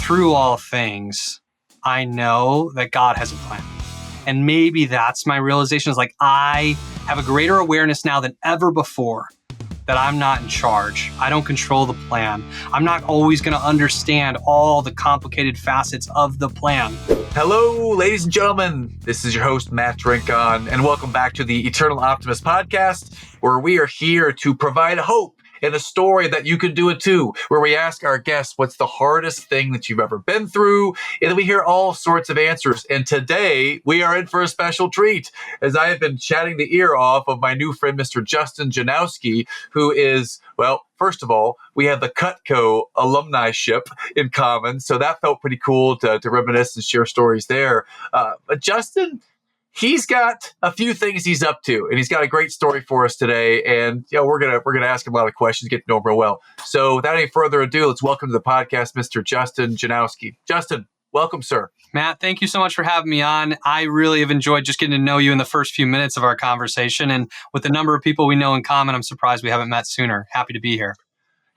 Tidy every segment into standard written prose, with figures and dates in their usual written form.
through all things, I know that God has a plan. And maybe that's my realization is like, I have a greater awareness now than ever before that I'm not in charge. I don't control the plan. I'm not always going to understand all the complicated facets of the plan. Hello, ladies and gentlemen. This is your host, Matt Drinkhahn, and welcome back to the Eternal Optimist podcast, where we are here to provide hope and a story that you can do it too, where we ask our guests what's the hardest thing that you've ever been through, and then we hear all sorts of answers. And today we are in for a special treat, as I have been chatting the ear off of my new friend, Mr. Justin Janowski, who is, well, first of all, we have the Cutco alumni ship in common, so that felt pretty cool to reminisce and share stories there. But Justin, he's got a few things he's up to, and he's got a great story for us today. And we're gonna ask him a lot of questions, get to know him real well. So without any further ado, let's welcome to the podcast, Mr. Justin Janowski. Justin, welcome, sir. Matt, thank you so much for having me on. I really have enjoyed just getting to know you in the first few minutes of our conversation. And with the number of people we know in common, I'm surprised we haven't met sooner. Happy to be here.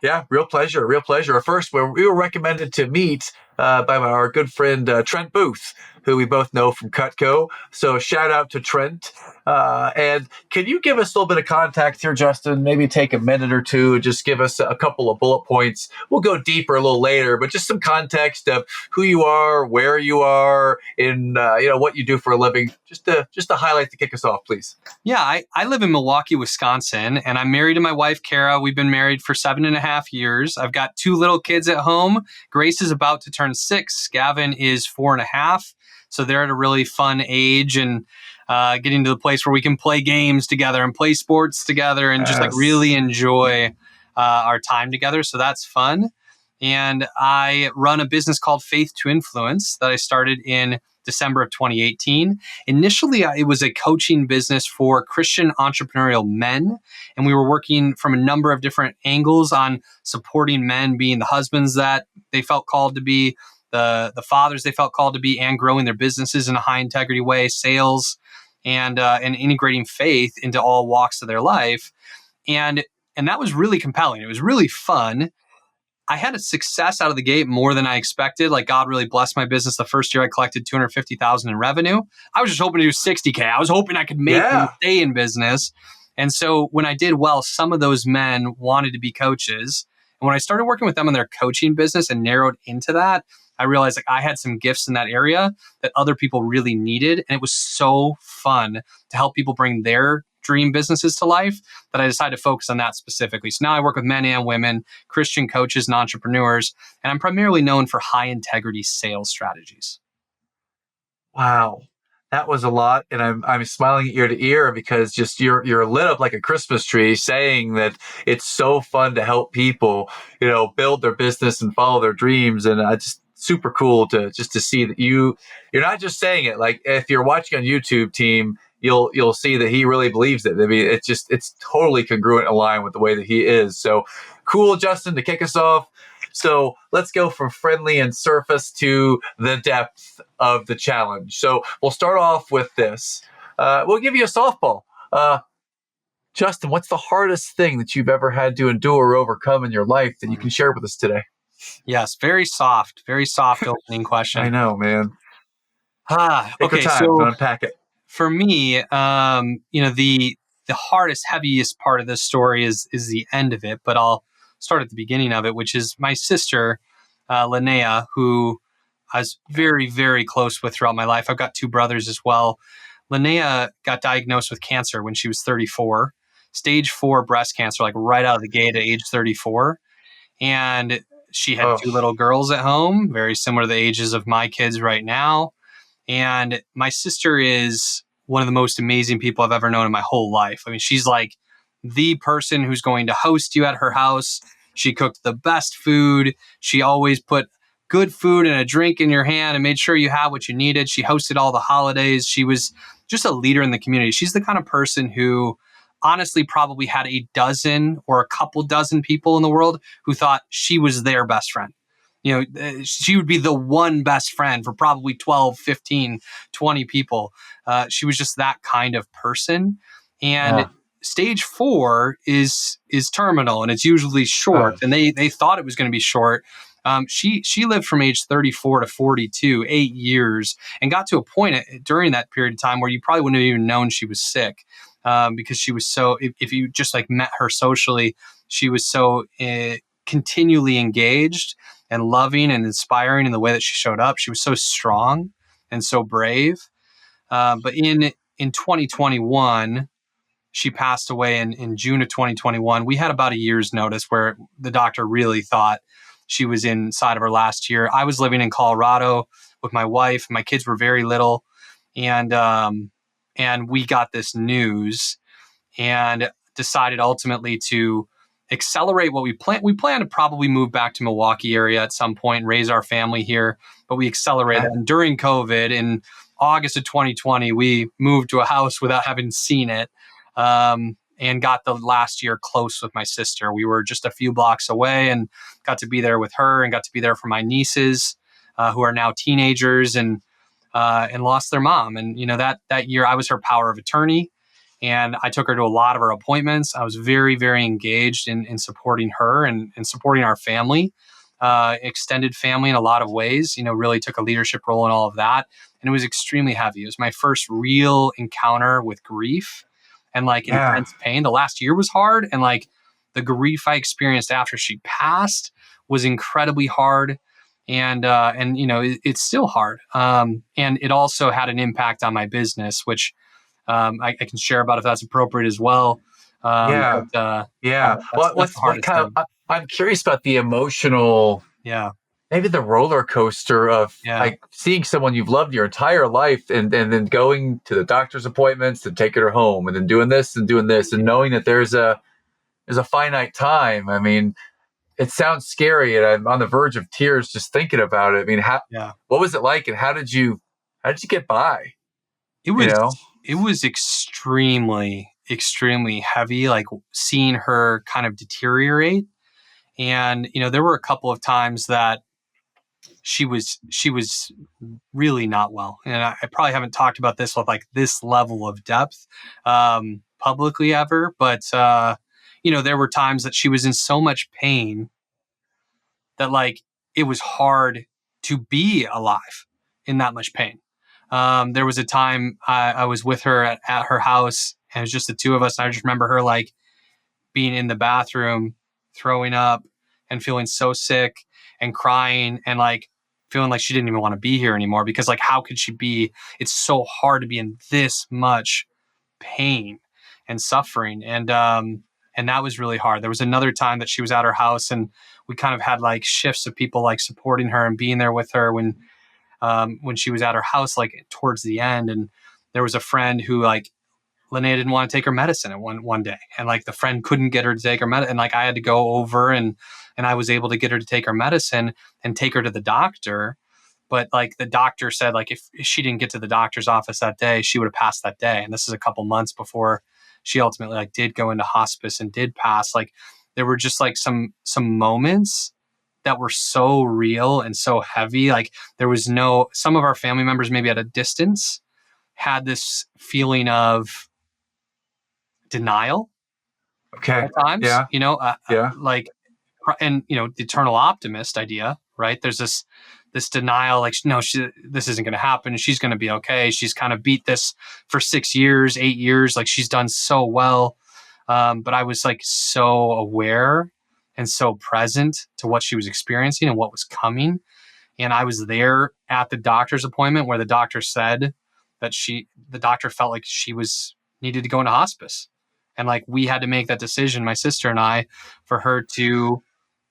Yeah, real pleasure, real pleasure. First, we were recommended to meet by our good friend Trent Booth, who we both know from Cutco. So shout out to Trent. And can you give us a little bit of context here, Justin? Maybe take a minute or two and just give us a couple of bullet points. We'll go deeper a little later, but just some context of who you are, where you are, and what you do for a living. Just to highlight to kick us off, please. Yeah, I live in Milwaukee, Wisconsin, and I'm married to my wife, Kara. We've been married for 7.5 years. I've got 2 little kids at home. Grace is about to turn 6. Gavin is 4.5. So they're at a really fun age and getting to the place where we can play games together and play sports together and just like really enjoy our time together. So that's fun. And I run a business called Faith to Influence that I started in December of 2018. Initially, it was a coaching business for Christian entrepreneurial men. And we were working from a number of different angles on supporting men being the husbands that they felt called to be, the fathers they felt called to be, and growing their businesses in a high integrity way, sales, and integrating faith into all walks of their life. And that was really compelling. It was really fun. I had a success out of the gate more than I expected. Like, God really blessed my business. The first year I collected $250,000 in revenue. I was just hoping to do $60K. I was hoping I could make and stay in business. And so when I did well, some of those men wanted to be coaches. And when I started working with them in their coaching business and narrowed into that, I realized like I had some gifts in that area that other people really needed. And it was so fun to help people bring their dream businesses to life that I decided to focus on that specifically. So now I work with men and women, Christian coaches and entrepreneurs, and I'm primarily known for high integrity sales strategies. Wow. That was a lot, and I'm smiling ear to ear because just you're lit up like a Christmas tree, saying that it's so fun to help people, build their business and follow their dreams, and I just super cool to see that you're not just saying it. Like if you're watching on YouTube, team, you'll see that he really believes it. I mean, it's totally congruent and aligned with the way that he is. So cool, Justin, to kick us off. So let's go from friendly and surface to the depth of the challenge. So we'll start off with this. We'll give you a softball. Justin, what's the hardest thing that you've ever had to endure or overcome in your life that you can share with us today? Yes, very soft opening question. I know, man. Take Okay, your time so to unpack it. For me, the hardest, heaviest part of this story is the end of it, but I'll start at the beginning of it, which is my sister, Linnea, who I was very, very close with throughout my life. I've got 2 brothers as well. Linnea got diagnosed with cancer when she was 34, stage 4 breast cancer, like right out of the gate at age 34. And she had 2 little girls at home, very similar to the ages of my kids right now. And my sister is one of the most amazing people I've ever known in my whole life. I mean, she's like the person who's going to host you at her house. She cooked the best food. She always put good food and a drink in your hand and made sure you had what you needed. She hosted all the holidays. She was just a leader in the community. She's the kind of person who honestly probably had a dozen or a couple dozen people in the world who thought she was their best friend. She would be the one best friend for probably 12, 15, 20 people. She was just that kind of person. And stage 4 is terminal, and it's usually short. And they thought it was going to be short. She lived from age 34 to 42, 8 years, and got to a point during that period of time where you probably wouldn't have even known she was sick, because she was so. If you just like met her socially, she was so continually engaged and loving and inspiring in the way that she showed up. She was so strong and so brave. But in 2021, she passed away in June of 2021. We had about a year's notice where the doctor really thought she was inside of her last year. I was living in Colorado with my wife. My kids were very little, and we got this news and decided ultimately to accelerate what we planned. We plan to probably move back to Milwaukee area at some point and raise our family here, but we accelerated. Okay. And during COVID in August of 2020, we moved to a house without having seen it, and got the last year close with my sister. We were just a few blocks away and got to be there with her and got to be there for my nieces, who are now teenagers and lost their mom. And, that year I was her power of attorney, and I took her to a lot of her appointments. I was very, very engaged in supporting her and supporting our family, extended family in a lot of ways, really took a leadership role in all of that. And it was extremely heavy. It was my first real encounter with grief and like Yeah. intense pain. The last year was hard. And like the grief I experienced after she passed was incredibly hard. And it's still hard. And it also had an impact on my business, which I can share about if that's appropriate as well. Yeah. Yeah. That's the What hardest kind of, thing. I'm curious about the emotional, Yeah. maybe the roller coaster of Yeah. like seeing someone you've loved your entire life and then going to the doctor's appointments and taking her home and then doing this and knowing that there's a finite time. I mean, it sounds scary and I'm on the verge of tears just thinking about it. I mean, Yeah. what was it like and how did you get by? It You was know? it was extremely, extremely heavy, like seeing her kind of deteriorate. And, there were a couple of times that she was really not well. And I probably haven't talked about this with like this level of depth publicly ever, but there were times that she was in so much pain that like it was hard to be alive in that much pain. There was a time I was with her at her house, and it was just the two of us. And I just remember her like being in the bathroom, throwing up, and feeling so sick and crying and like feeling like she didn't even want to be here anymore because like how could she be? It's so hard to be in this much pain and suffering, and that was really hard. There was another time that she was at her house, and we kind of had like shifts of people like supporting her and being there with her when she was at her house, like towards the end. And there was a friend who like Linnea didn't want to take her medicine at one day, and like the friend couldn't get her to take her medicine, and like I had to go over and I was able to get her to take her medicine and take her to the doctor. But like the doctor said, like if she didn't get to the doctor's office that day, she would have passed that day. And this is a couple months before she ultimately like did go into hospice and did pass. Like there were just like some moments that were so real and so heavy. Like there was some of our family members maybe at a distance had this feeling of denial Okay. at times, Yeah. Yeah. like, and the eternal optimist idea, right? There's this denial, like, no, this isn't going to happen. She's going to be okay. She's kind of beat this for 6 years, 8 years. Like she's done so well. But I was like so aware and so present to what she was experiencing and what was coming. And I was there at the doctor's appointment where the doctor said that the doctor felt like she was needed to go into hospice. And like we had to make that decision, my sister and I, for her to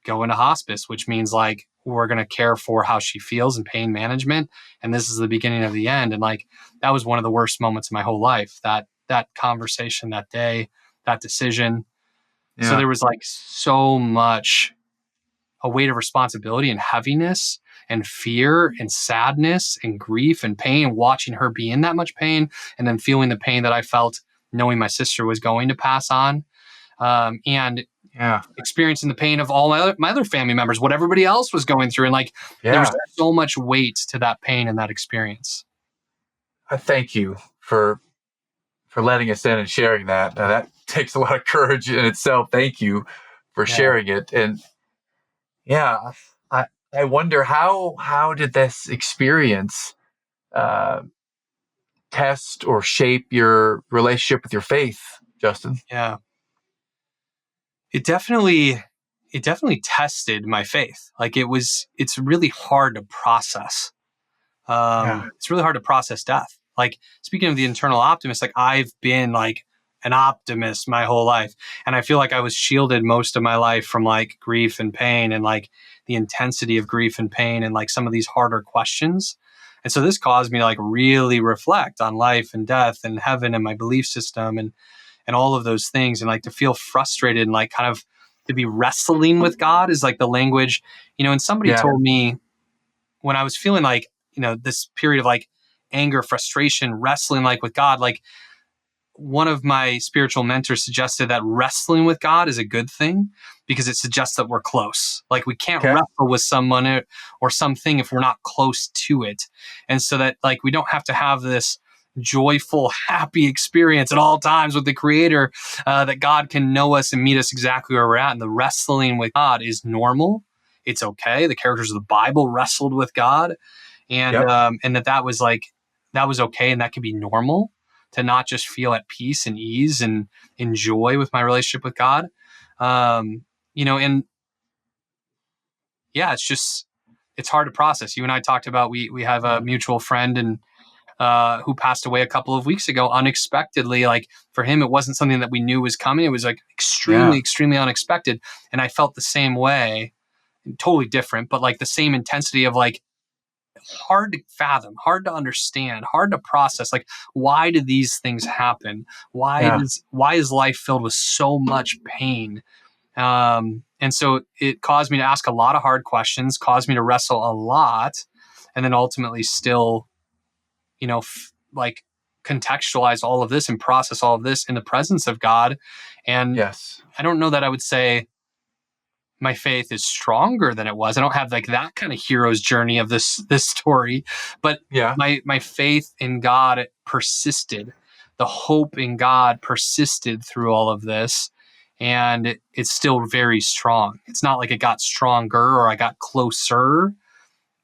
go into hospice, which means like we're going to care for how she feels and pain management. And this is the beginning of the end. And like that was one of the worst moments of my whole life, that conversation that day, that decision. So Yeah. there was like so much a weight of responsibility and heaviness and fear and sadness and grief and pain, watching her be in that much pain and then feeling the pain that I felt knowing my sister was going to pass on, and Yeah. experiencing the pain of all my other family members, what everybody else was going through. And like there was Yeah. so much weight to that pain and that experience. I thank you for letting us in and sharing that. That takes a lot of courage in itself. Thank you for Yeah. sharing it. And yeah, I wonder how did this experience uh, test or shape your relationship with your faith, Justin? Yeah. It definitely it definitely tested my faith. Like it's really hard to process. Yeah. It's really hard to process death. Like, speaking of the internal optimist, like I've been like an optimist my whole life. And I feel like I was shielded most of my life from like grief and pain and like the intensity of grief and pain and like some of these harder questions. And so this caused me to like really reflect on life and death and heaven and my belief system and all of those things, and like to feel frustrated and like kind of to be wrestling with God is like the language, and somebody Yeah. told me when I was feeling like, this period of like anger, frustration, wrestling like with God, like one of my spiritual mentors suggested that wrestling with God is a good thing because it suggests that we're close. Like we can't Okay. wrestle with someone or something if we're not close to it. And so that like we don't have to have this joyful, happy experience at all times with the creator, that God can know us and meet us exactly where we're at. And the wrestling with God is normal. It's okay. The characters of the Bible wrestled with God, and Yep. that was like that was okay, and that could be normal to not just feel at peace and ease and enjoy with my relationship with God. And yeah, it's hard to process. You and I talked about we have a mutual friend and who passed away a couple of weeks ago unexpectedly. Like for him, it wasn't something that we knew was coming. It was like extremely, Yeah. extremely unexpected. And I felt the same way, totally different, but like the same intensity of like hard to fathom, hard to understand, hard to process. Like, why do these things happen? Yeah. Why is life filled with so much pain? And so it caused me to ask a lot of hard questions, caused me to wrestle a lot, and then ultimately still, like contextualize all of this and process all of this in the presence of God. And Yes. I don't know that I would say my faith is stronger than it was. I don't have like that kind of hero's journey of this story, but Yeah. my faith in God persisted. The hope in God persisted through all of this, and it's still very strong. It's not like it got stronger or I got closer.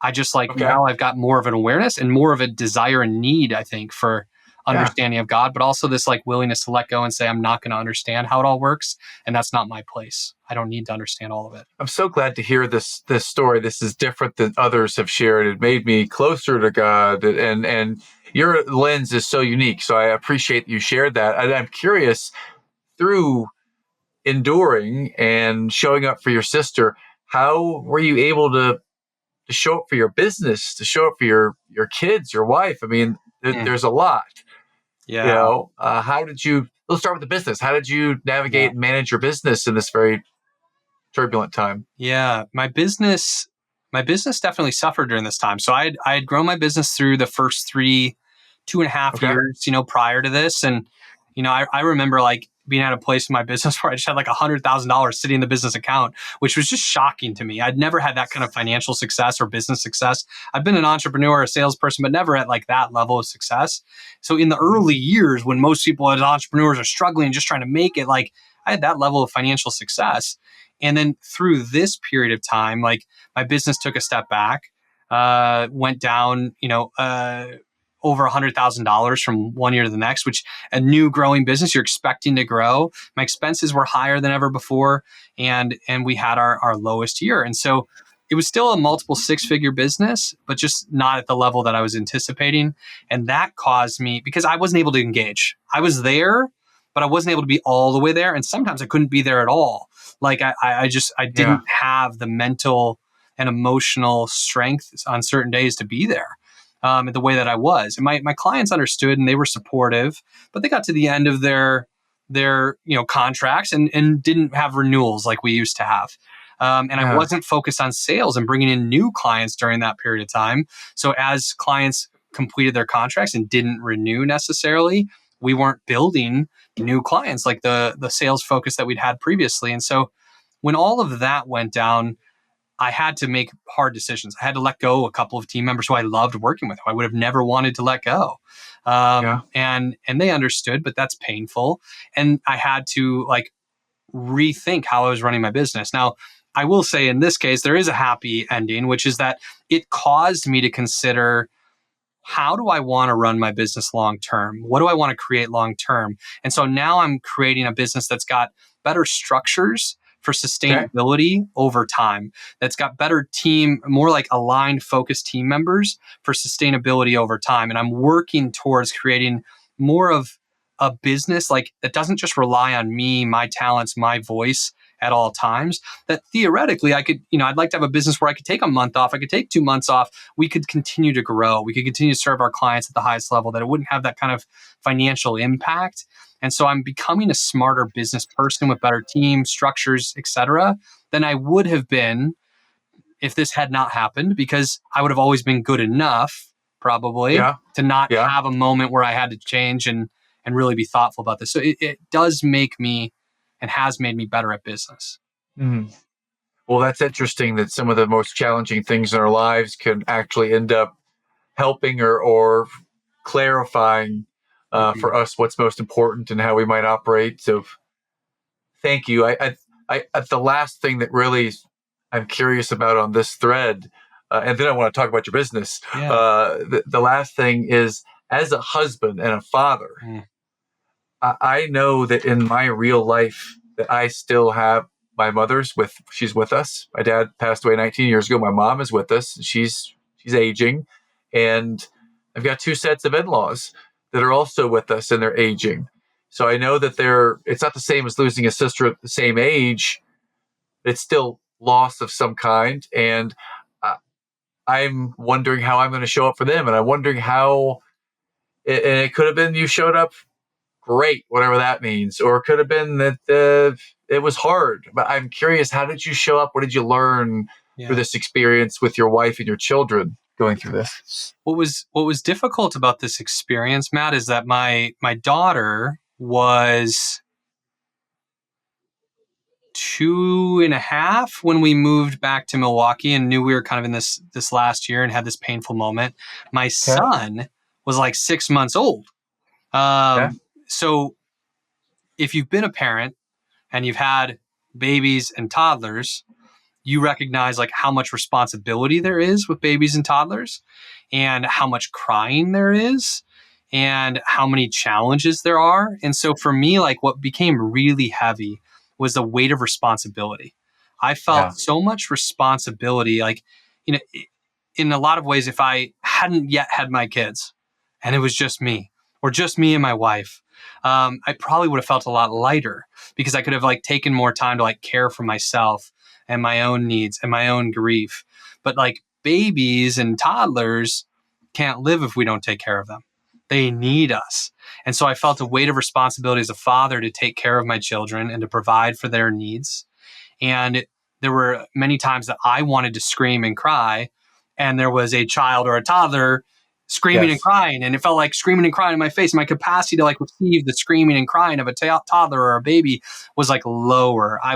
I just like Okay. now I've got more of an awareness and more of a desire and need, I think, for Yeah. understanding of God, but also this like willingness to let go and say, I'm not going to understand how it all works. And that's not my place. I don't need to understand all of it. I'm so glad to hear this story. This is different than others have shared. It made me closer to God, and your lens is so unique. So I appreciate you shared that. And I'm curious, through enduring and showing up for your sister, how were you able to show up for your business, to show up for your kids, your wife? I mean, Mm. there's a lot. Yeah. How did you? Let's start with the business. How did you Yeah. navigate and manage your business in this very turbulent time? Yeah. My business definitely suffered during this time. So I had grown my business through the first 2.5 Okay. years, prior to this. And, I remember like being at a place in my business where I just had like $100,000 sitting in the business account, which was just shocking to me. I'd never had that kind of financial success or business success. I've been an entrepreneur, a salesperson, but never at like that level of success. So in the Mhm. early years when most people as entrepreneurs are struggling, just trying to make it, like I had that level of financial success. And then through this period of time, like my business took a step back, went down, over $100,000 from one year to the next, which a new growing business, you're expecting to grow. My expenses were higher than ever before. And we had our lowest year. And so it was still a multiple six-figure business, but just not at the level that I was anticipating. And that caused me, because I wasn't able to engage. I was there, but I wasn't able to be all the way there. And sometimes I couldn't be there at all. Like I Yeah. didn't have the mental and emotional strength on certain days to be there, the way that I was. And my clients understood and they were supportive, but they got to the end of their contracts and didn't have renewals like we used to have. And I Yeah. wasn't focused on sales and bringing in new clients during that period of time. So as clients completed their contracts and didn't renew necessarily, we weren't building new clients like the sales focus that we'd had previously. And so when all of that went down, I had to make hard decisions. I had to let go a couple of team members who I loved working with, who I would have never wanted to let go. Yeah. And they understood, but that's painful. And I had to like rethink how I was running my business. Now, I will say in this case, there is a happy ending, which is that it caused me to consider, how do I want to run my business long term? What do I want to create long term? And so now I'm creating a business that's got better structures for Okay. sustainability over time, that's got better team, more like aligned, focused team members for sustainability over time. And I'm working towards creating more of a business like that doesn't just rely on me, my talents, my voice at all times. That theoretically I could, I'd like to have a business where I could take a month off, I could take 2 months off, we could continue to grow, we could continue to serve our clients at the highest level, that it wouldn't have that kind of financial impact. And so I'm becoming a smarter business person with better team structures, etc., than I would have been if this had not happened, because I would have always been good enough, probably, Yeah. to not Yeah. have a moment where I had to change and really be thoughtful about this. So it does make me and has made me better at business. Mhm. Well, that's interesting that some of the most challenging things in our lives can actually end up helping or clarifying Mhm. for us what's most important and how we might operate. So thank you. The last thing that really I'm curious about on this thread, and then I want to talk about your business. Yeah. The last thing is, as a husband and a father, Mm. I know that in my real life that I still have my mother's she's with us. My dad passed away 19 years ago. My mom is with us. She's aging, and I've got two sets of in-laws that are also with us and they're aging. So I know that it's not the same as losing a sister at the same age. It's still loss of some kind, and uh, I'm wondering how I'm going to show up for them, and I'm wondering how. And it could have been you showed up great, whatever that means. Or it could have been that it was hard. But I'm curious, how did you show up? What did you learn through Yeah. this experience with your wife and your children going through this? What was difficult about this experience, Matt, is that my daughter was 2.5 when we moved back to Milwaukee and knew we were kind of in this last year and had this painful moment. My Okay. son was like 6 months old. Okay. So if you've been a parent and you've had babies and toddlers, you recognize like how much responsibility there is with babies and toddlers, and how much crying there is, and how many challenges there are. And so for me, like what became really heavy was the weight of responsibility. I felt Yeah. so much responsibility, like, you know, in a lot of ways, if I hadn't yet had my kids and it was just me or just me and my wife, I probably would have felt a lot lighter, because I could have like taken more time to like care for myself and my own needs and my own grief. But like babies and toddlers can't live if we don't take care of them. They need us. And so I felt a weight of responsibility as a father to take care of my children and to provide for their needs. And there were many times that I wanted to scream and cry, and there was a child or a toddler screaming and Yes. crying, and it felt like screaming and crying in my face. My capacity to like receive the screaming and crying of a toddler or a baby was like lower. I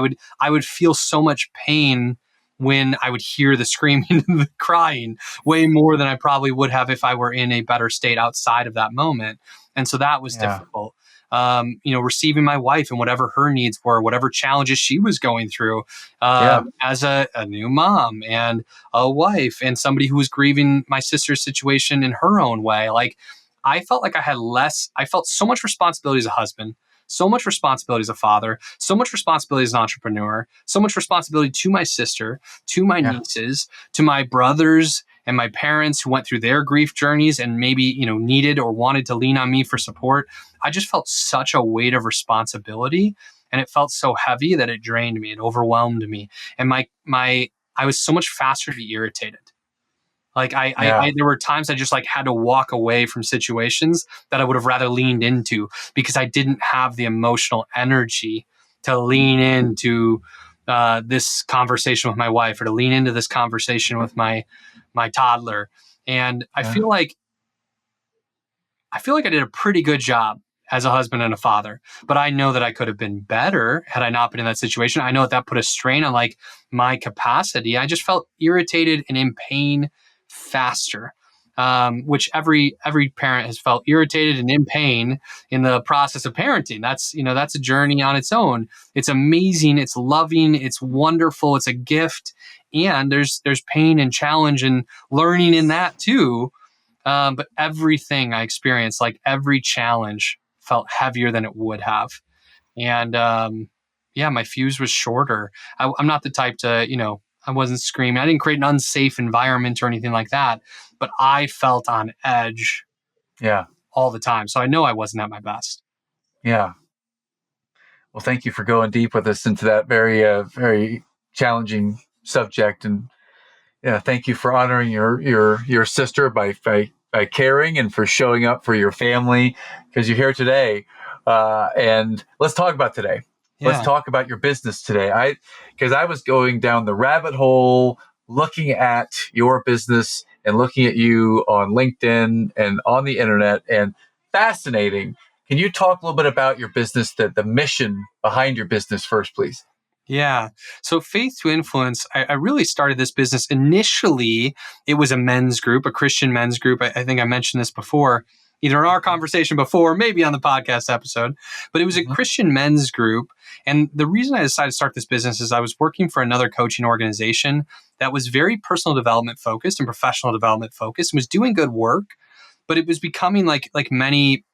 would feel so much pain when I would hear the screaming and the crying, way more than I probably would have if I were in a better state outside of that moment. And so that was Yeah. difficult. Receiving my wife and whatever her needs were, whatever challenges she was going through, Yeah. as a new mom and a wife and somebody who was grieving my sister's situation in her own way. Like, I felt like I felt so much responsibility as a husband, so much responsibility as a father, so much responsibility as an entrepreneur, so much responsibility to my sister, to my Yeah. nieces, to my brothers and my parents who went through their grief journeys and maybe, needed or wanted to lean on me for support. I just felt such a weight of responsibility, and it felt so heavy that it drained me, it overwhelmed me. And I was so much faster to be irritated. Like Yeah. there were times I just like had to walk away from situations that I would have rather leaned into, because I didn't have the emotional energy to lean into this conversation with my wife, or to lean into this conversation with my toddler. And Yeah. I feel like I did a pretty good job as a husband and a father, but I know that I could have been better had I not been in that situation. I know that put a strain on like my capacity. I just felt irritated and in pain faster. which every parent has felt irritated and in pain in the process of parenting. That's a journey on its own. It's amazing. It's loving. It's wonderful. It's a gift. And there's pain and challenge and learning in that too. But everything I experienced, like every challenge, felt heavier than it would have. And yeah, my fuse was shorter. I'm not the type to, I wasn't screaming. I didn't create an unsafe environment or anything like that, but I felt on edge Yeah. all the time. So I know I wasn't at my best. Yeah. Well, thank you for going deep with us into that very, very challenging subject. And yeah, thank you for honoring your sister by caring and for showing up for your family because you're here today. And let's talk about today. Let's Yeah. talk about your business today. Because I was going down the rabbit hole, looking at your business and looking at you on LinkedIn and on the internet, and fascinating. Can you talk a little bit about your business, the mission behind your business first, please? Yeah. So Faith to Influence, I really started this business. Initially, it was a men's group, a Christian men's group. I think I mentioned this before, either in our conversation before, maybe on the podcast episode, but it was a Christian men's group. And the reason I decided to start this business is I was working for another coaching organization that was very personal development focused and professional development focused and was doing good work, but it was becoming like many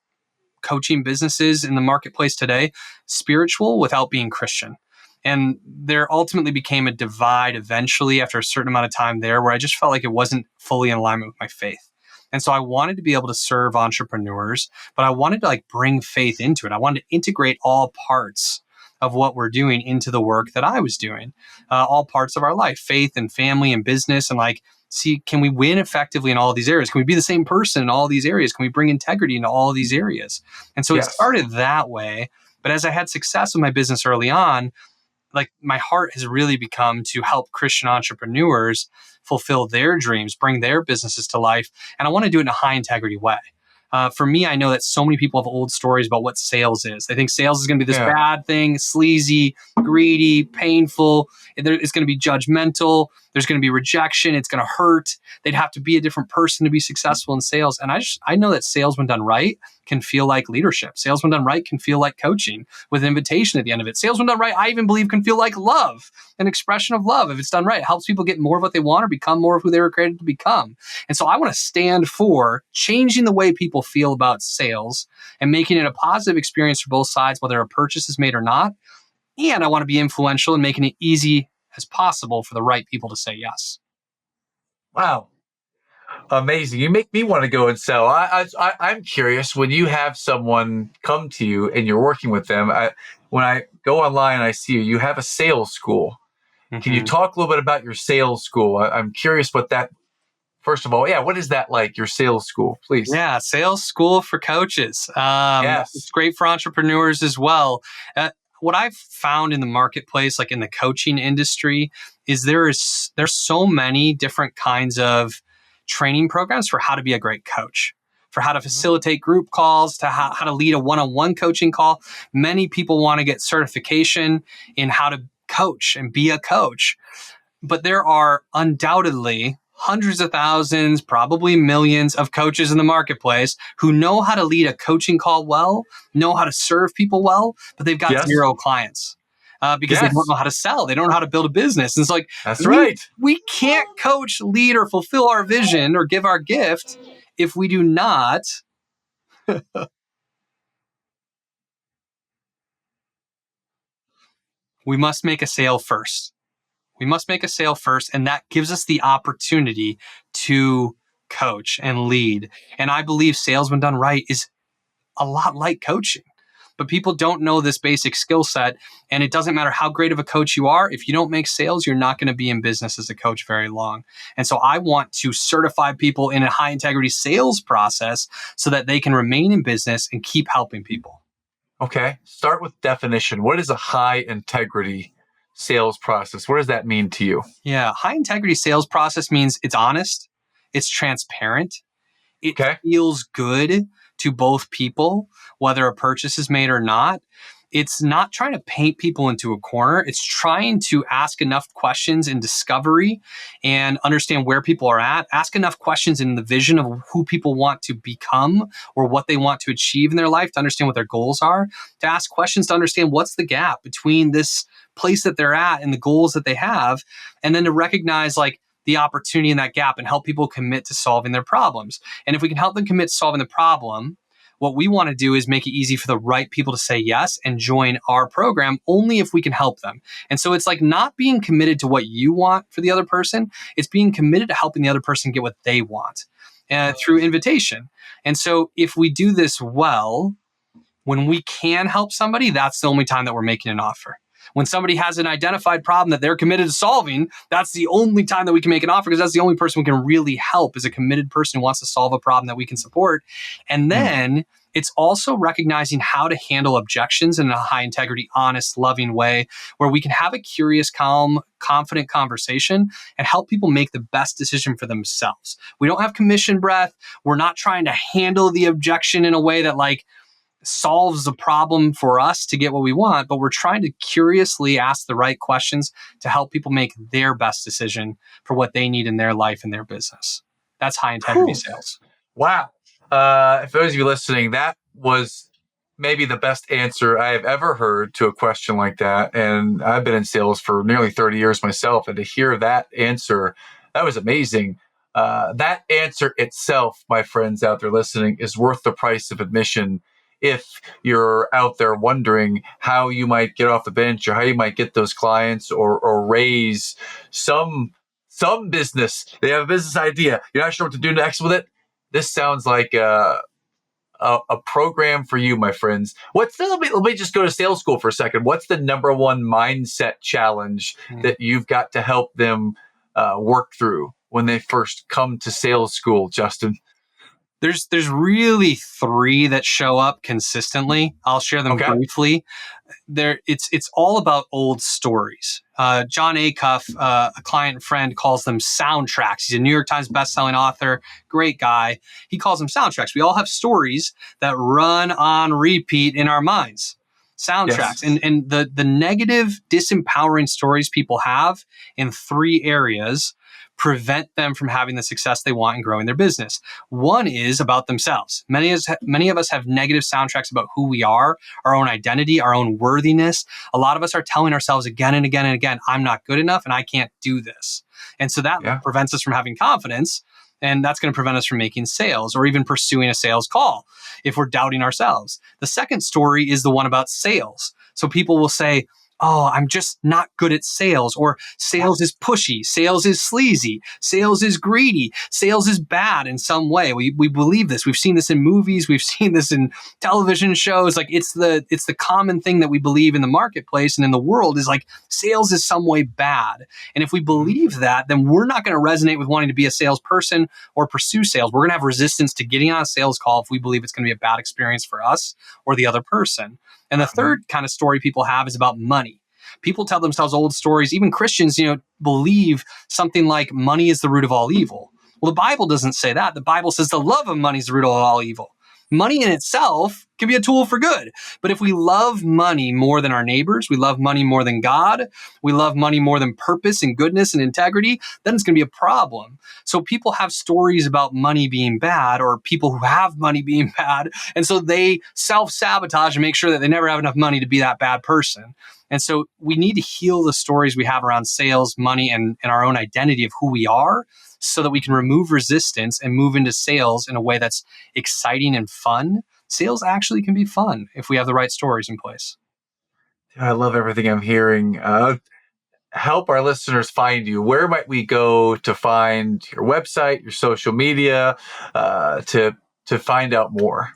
coaching businesses in the marketplace today, spiritual without being Christian. And there ultimately became a divide eventually after a certain amount of time there where I just felt like it wasn't fully in alignment with my faith. And so I wanted to be able to serve entrepreneurs, but I wanted to bring faith into it. I wanted to integrate all parts of what we're doing into the work that I was doing, all parts of our life, faith and family and business, and see, can we win effectively in all of these areas? Can we be the same person in all of these areas? Can we bring integrity into all of these areas? And so It started that way. But as I had success with my business early on, my heart has really become to help Christian entrepreneurs fulfill their dreams, bring their businesses to life. And I want to do it in a high integrity way. For me, I know that so many people have old stories about what sales is. They think sales is going to be this bad thing, sleazy, greedy, painful. It's going to be judgmental. There's going to be rejection. It's going to hurt. They'd have to be a different person to be successful in sales. And I know that sales, when done right, can feel like leadership. Sales, when done right, can feel like coaching with an invitation at the end of it. Sales, when done right, I even believe can feel like love, an expression of love. If it's done right, it helps people get more of what they want or become more of who they were created to become. And so I want to stand for changing the way people feel about sales and making it a positive experience for both sides, whether a purchase is made or not. And I want to be influential in making it easy as possible for the right people to say yes. Wow. Amazing. You make me want to go and sell. I'm curious, when you have someone come to you and you're working with them, when I go online and I see you have a sales school. Can you talk a little bit about your sales school? I'm curious what that, first of all, what is that like, your sales school, please? Yeah, sales school for coaches. Yes. It's great for entrepreneurs as well. What I've found in the marketplace, like in the coaching industry, is there's so many different kinds of training programs for how to be a great coach, for how to facilitate group calls, to how to lead a one-on-one coaching call. Many people want to get certification in how to coach and be a coach. But there are undoubtedly hundreds of thousands, probably millions of coaches in the marketplace who know how to lead a coaching call well, know how to serve people well, but they've got zero clients because they don't know how to sell. They don't know how to build a business. And it's like, that's right. We can't coach, lead, or fulfill our vision or give our gift if we do not we must make a sale first. We must make a sale first, and that gives us the opportunity to coach and lead. And I believe sales, when done right, is a lot like coaching. But people don't know this basic skill set, and it doesn't matter how great of a coach you are. If you don't make sales, you're not going to be in business as a coach very long. And so I want to certify people in a high integrity sales process so that they can remain in business and keep helping people. Okay. Start with definition. What is a high integrity sales process? What does that mean to you? Yeah. High integrity sales process means it's honest, it's transparent, it feels good to both people, whether a purchase is made or not. it's not trying to paint people into a corner. It's trying to ask enough questions in discovery and understand where people are at. Ask enough questions in the vision of who people want to become or what they want to achieve in their life to understand what their goals are. To ask questions to understand what's the gap between this place that they're at and the goals that they have. And then to recognize like the opportunity in that gap and help people commit to solving their problems. And if we can help them commit to solving the problem, what we want to do is make it easy for the right people to say yes and join our program only if we can help them. And so it's like not being committed to what you want for the other person. It's being committed to helping the other person get what they want through invitation. And so if we do this well, when we can help somebody, that's the only time that we're making an offer. When somebody has an identified problem that they're committed to solving, that's the only time that we can make an offer, because that's the only person we can really help, is a committed person who wants to solve a problem that we can support. And then it's also recognizing how to handle objections in a high integrity, honest, loving way, where we can have a curious, calm, confident conversation and help people make the best decision for themselves. We don't have commission breath. We're not trying to handle the objection in a way that like solves the problem for us to get what we want, but we're trying to curiously ask the right questions to help people make their best decision for what they need in their life and their business. That's high integrity sales. Wow. For those of you listening, that was maybe the best answer I have ever heard to a question like that. And I've been in sales for nearly 30 years myself. And to hear that answer, that was amazing. That answer itself, my friends out there listening, is worth the price of admission. If you're out there wondering how you might get off the bench or how you might get those clients or raise some business, they have a business idea, you're not sure what to do next with it. This sounds like a program for you, my friends. Let me just go to sales school for a second. What's the number one mindset challenge that you've got to help them work through when they first come to sales school, Justin? There's really three that show up consistently. I'll share them briefly. It's all about old stories. John Acuff, a client friend, calls them soundtracks. He's a New York Times bestselling author, great guy. He calls them soundtracks. We all have stories that run on repeat in our minds. Soundtracks. Yes. And the negative, disempowering stories people have in three areas prevent them from having the success they want and growing their business. One is about themselves. Many of us have negative soundtracks about who we are, our own identity, our own worthiness. A lot of us are telling ourselves again and again and again, I'm not good enough and I can't do this. And so that prevents us from having confidence. And that's going to prevent us from making sales or even pursuing a sales call if we're doubting ourselves. The second story is the one about sales. So people will say, oh, I'm just not good at sales, or sales is pushy, sales is sleazy, sales is greedy, sales is bad in some way. We believe this. We've seen this in movies. We've seen this in television shows. Like it's the common thing that we believe in the marketplace and in the world is like sales is some way bad. And if we believe that, then we're not going to resonate with wanting to be a salesperson or pursue sales. We're going to have resistance to getting on a sales call if we believe it's going to be a bad experience for us or the other person. And the third kind of story people have is about money. People tell themselves old stories. Even Christians, believe something like money is the root of all evil. Well, the Bible doesn't say that. The Bible says the love of money is the root of all evil. Money in itself can be a tool for good. But if we love money more than our neighbors, we love money more than God, we love money more than purpose and goodness and integrity, then it's going to be a problem. So people have stories about money being bad or people who have money being bad. And so they self-sabotage and make sure that they never have enough money to be that bad person. And so we need to heal the stories we have around sales, money, and our own identity of who we are so that we can remove resistance and move into sales in a way that's exciting and fun. Sales actually can be fun if we have the right stories in place. I love everything I'm hearing. Help our listeners find you. Where might we go to find your website, your social media, to find out more?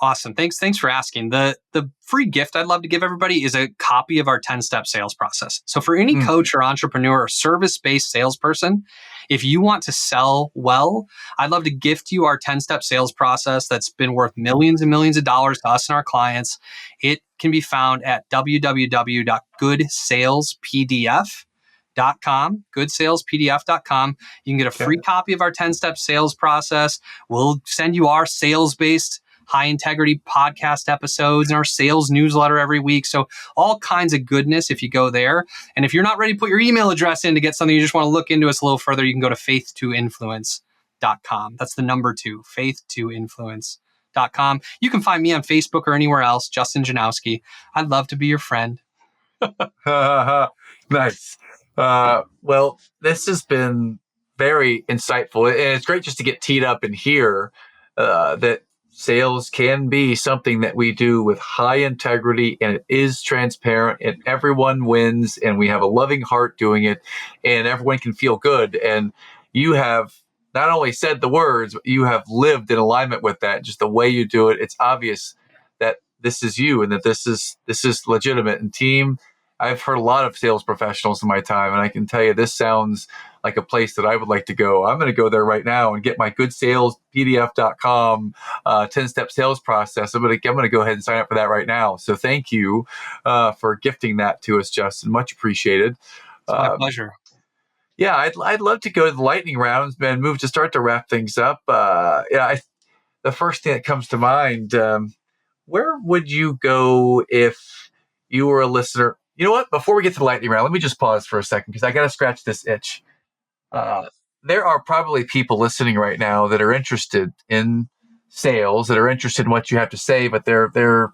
Awesome. Thanks for asking. The free gift I'd love to give everybody is a copy of our 10-step sales process. So for any coach or entrepreneur or service-based salesperson, if you want to sell well, I'd love to gift you our 10-step sales process that's been worth millions and millions of dollars to us and our clients. It can be found at www.goodsalespdf.com, goodsalespdf.com. You can get a free copy of our 10-step sales process. We'll send you our sales-based high integrity podcast episodes and our sales newsletter every week. So all kinds of goodness if you go there. And if you're not ready to put your email address in to get something, you just want to look into us a little further, you can go to faith2influence.com. That's the number 2, faith2influence.com. You can find me on Facebook or anywhere else, Justin Janowski. I'd love to be your friend. Nice. Well, this has been very insightful. And it's great just to get teed up and hear that sales can be something that we do with high integrity, and it is transparent, and everyone wins, and we have a loving heart doing it, and everyone can feel good. And you have not only said the words, but you have lived in alignment with that. Just the way you do it, it's obvious that this is you and that this is legitimate. And team, I've heard a lot of sales professionals in my time, and I can tell you this sounds like a place that I would like to go. I'm going to go there right now and get my goodsalespdf.com 10-step sales process. I'm going to go ahead and sign up for that right now. So thank you for gifting that to us, Justin. Much appreciated. It's my pleasure. Yeah, I'd love to go to the lightning rounds, man. Move to start to wrap things up. The first thing that comes to mind, where would you go if you were a listener? You know what? Before we get to the lightning round, let me just pause for a second because I got to scratch this itch. There are probably people listening right now that are interested in sales, that are interested in what you have to say, but they're a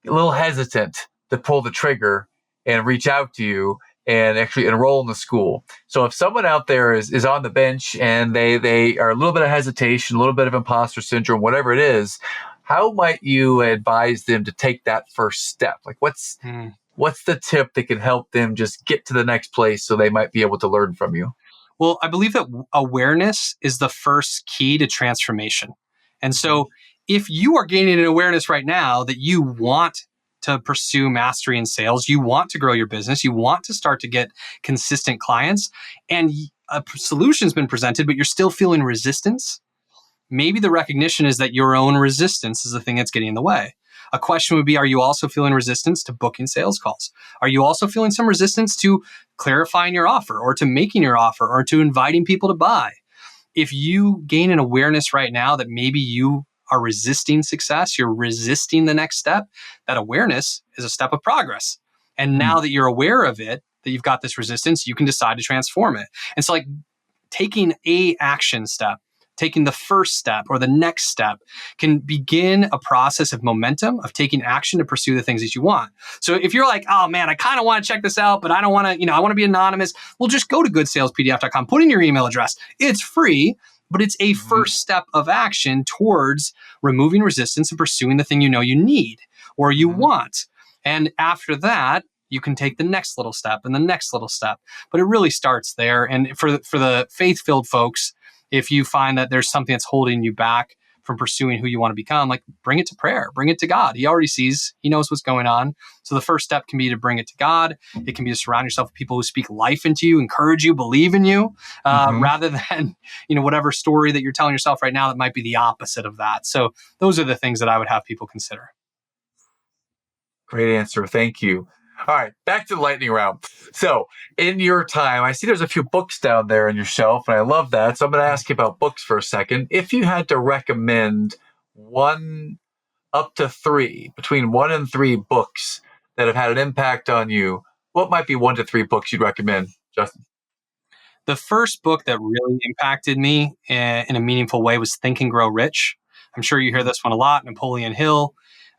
little hesitant to pull the trigger and reach out to you and actually enroll in the school. So if someone out there is on the bench and they are a little bit of hesitation, a little bit of imposter syndrome, whatever it is, how might you advise them to take that first step? Like what's the tip that can help them just get to the next place so they might be able to learn from you? Well, I believe that awareness is the first key to transformation. And so if you are gaining an awareness right now that you want to pursue mastery in sales, you want to grow your business, you want to start to get consistent clients, and a solution's been presented, but you're still feeling resistance, maybe the recognition is that your own resistance is the thing that's getting in the way. A question would be, are you also feeling resistance to booking sales calls? Are you also feeling some resistance to clarifying your offer or to making your offer or to inviting people to buy? If you gain an awareness right now that maybe you are resisting success, you're resisting the next step, that awareness is a step of progress. And now that you're aware of it, that you've got this resistance, you can decide to transform it. And so like taking a action step, taking the first step or the next step can begin a process of momentum of taking action to pursue the things that you want. So if you're like, oh man, I kind of want to check this out, but I don't want to, I want to be anonymous. Well, just go to goodsalespdf.com, put in your email address. It's free, but it's a first step of action towards removing resistance and pursuing the thing you know you need or you want. And after that, you can take the next little step and the next little step. But it really starts there. And for the faith-filled folks, if you find that there's something that's holding you back from pursuing who you want to become, like bring it to prayer, bring it to God. He already sees, he knows what's going on. So the first step can be to bring it to God. It can be to surround yourself with people who speak life into you, encourage you, believe in you, rather than, whatever story that you're telling yourself right now that might be the opposite of that. So those are the things that I would have people consider. Great answer. Thank you. All right, back to the lightning round. So in your time, I see there's a few books down there on your shelf, and I love that. So I'm going to ask you about books for a second. If you had to recommend one up to three, between 1 and 3 books that have had an impact on you, what might be 1 to 3 books you'd recommend, Justin? The first book that really impacted me in a meaningful way was Think and Grow Rich. I'm sure you hear this one a lot, Napoleon Hill.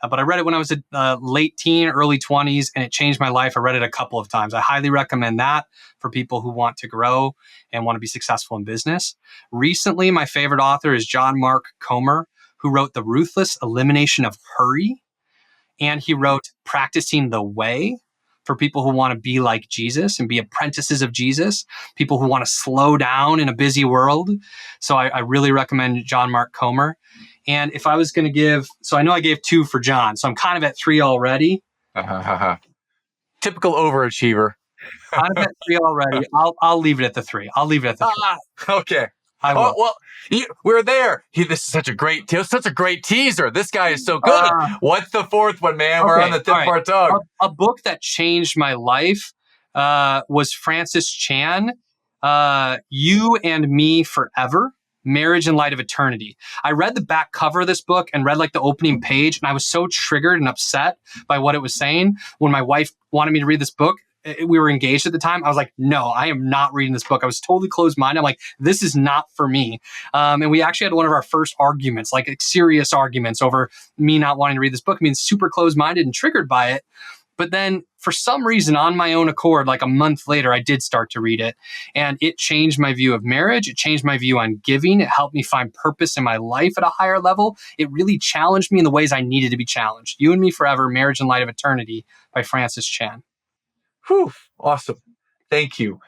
But I read it when I was a late teen, early 20s, and it changed my life. I read it a couple of times. I highly recommend that for people who want to grow and want to be successful in business. Recently, my favorite author is John Mark Comer, who wrote The Ruthless Elimination of Hurry. And he wrote Practicing the Way for people who want to be like Jesus and be apprentices of Jesus, people who want to slow down in a busy world. So I really recommend John Mark Comer. And if I was going to give, so I know I gave 2 for John, so I'm kind of at 3 already. Typical overachiever. I'm at 3 already. I'll leave it at the 3. I'll leave it at the 3. Okay. I will. Well, we're there. This is such a great teaser. This guy is so good. What's the 4th one, man? We're on the tip of our tongue. A book that changed my life was Francis Chan, You and Me Forever. Marriage in Light of Eternity. I read the back cover of this book and read like the opening page, and I was so triggered and upset by what it was saying. When my wife wanted me to read this book, we were engaged at the time. I was like, no, I am not reading this book. I was totally closed-minded. I'm like, this is not for me. And we actually had one of our first arguments, like serious arguments over me not wanting to read this book, being super closed-minded and triggered by it. But then for some reason, on my own accord, like a month later, I did start to read it. And it changed my view of marriage. It changed my view on giving. It helped me find purpose in my life at a higher level. It really challenged me in the ways I needed to be challenged. You and Me Forever, Marriage in Light of Eternity by Francis Chan. Whew, awesome. Thank you.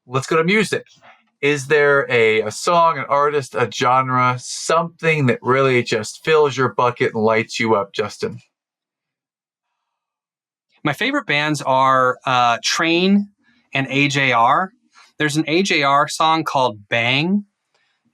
Let's go to music. Is there a song, an artist, a genre, something that really just fills your bucket and lights you up, Justin? My favorite bands are Train and AJR. There's an AJR song called Bang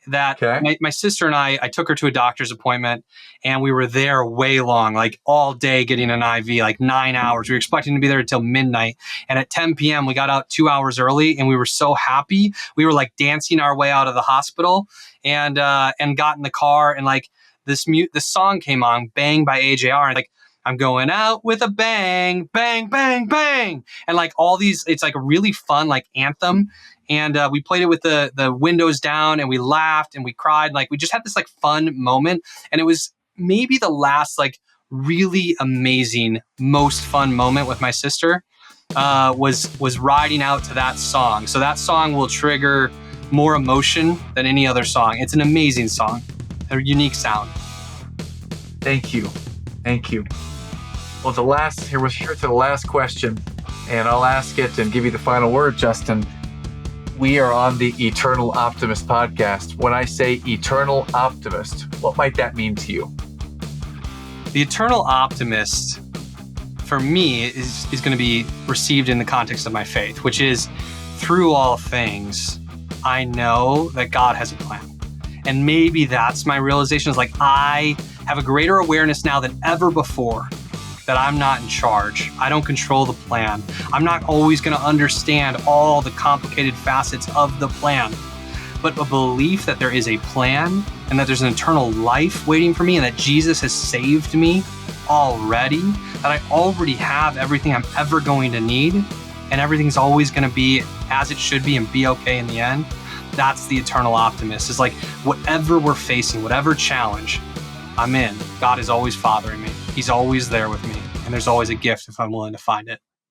that my sister and I took her to a doctor's appointment, and we were there way long, like all day getting an IV, like 9 hours. We were expecting to be there until midnight. And at 10 p.m., we got out 2 hours early, and we were so happy. We were like dancing our way out of the hospital and got in the car, and like this song came on, Bang by AJR, and like, I'm going out with a bang, bang, bang, bang. And like all these, it's like a really fun like anthem. And we played it with the windows down, and we laughed and we cried. Like we just had this like fun moment. And it was maybe the last like really amazing, most fun moment with my sister was riding out to that song. So that song will trigger more emotion than any other song. It's an amazing song, a unique sound. Thank you. Thank you. Well, we're here to the last question, and I'll ask it and give you the final word, Justin. We are on the Eternal Optimist podcast. When I say Eternal Optimist, what might that mean to you? The Eternal Optimist, for me, is going to be received in the context of my faith, which is through all things, I know that God has a plan. And maybe that's my realization, is like I have a greater awareness now than ever before that I'm not in charge. I don't control the plan. I'm not always going to understand all the complicated facets of the plan, but a belief that there is a plan and that there's an eternal life waiting for me and that Jesus has saved me already, that I already have everything I'm ever going to need and everything's always going to be as it should be and be okay in the end. That's the eternal optimist. It's like whatever we're facing, whatever challenge I'm in, God is always fathering me. He's always there with me. And there's always a gift if I'm willing to find it.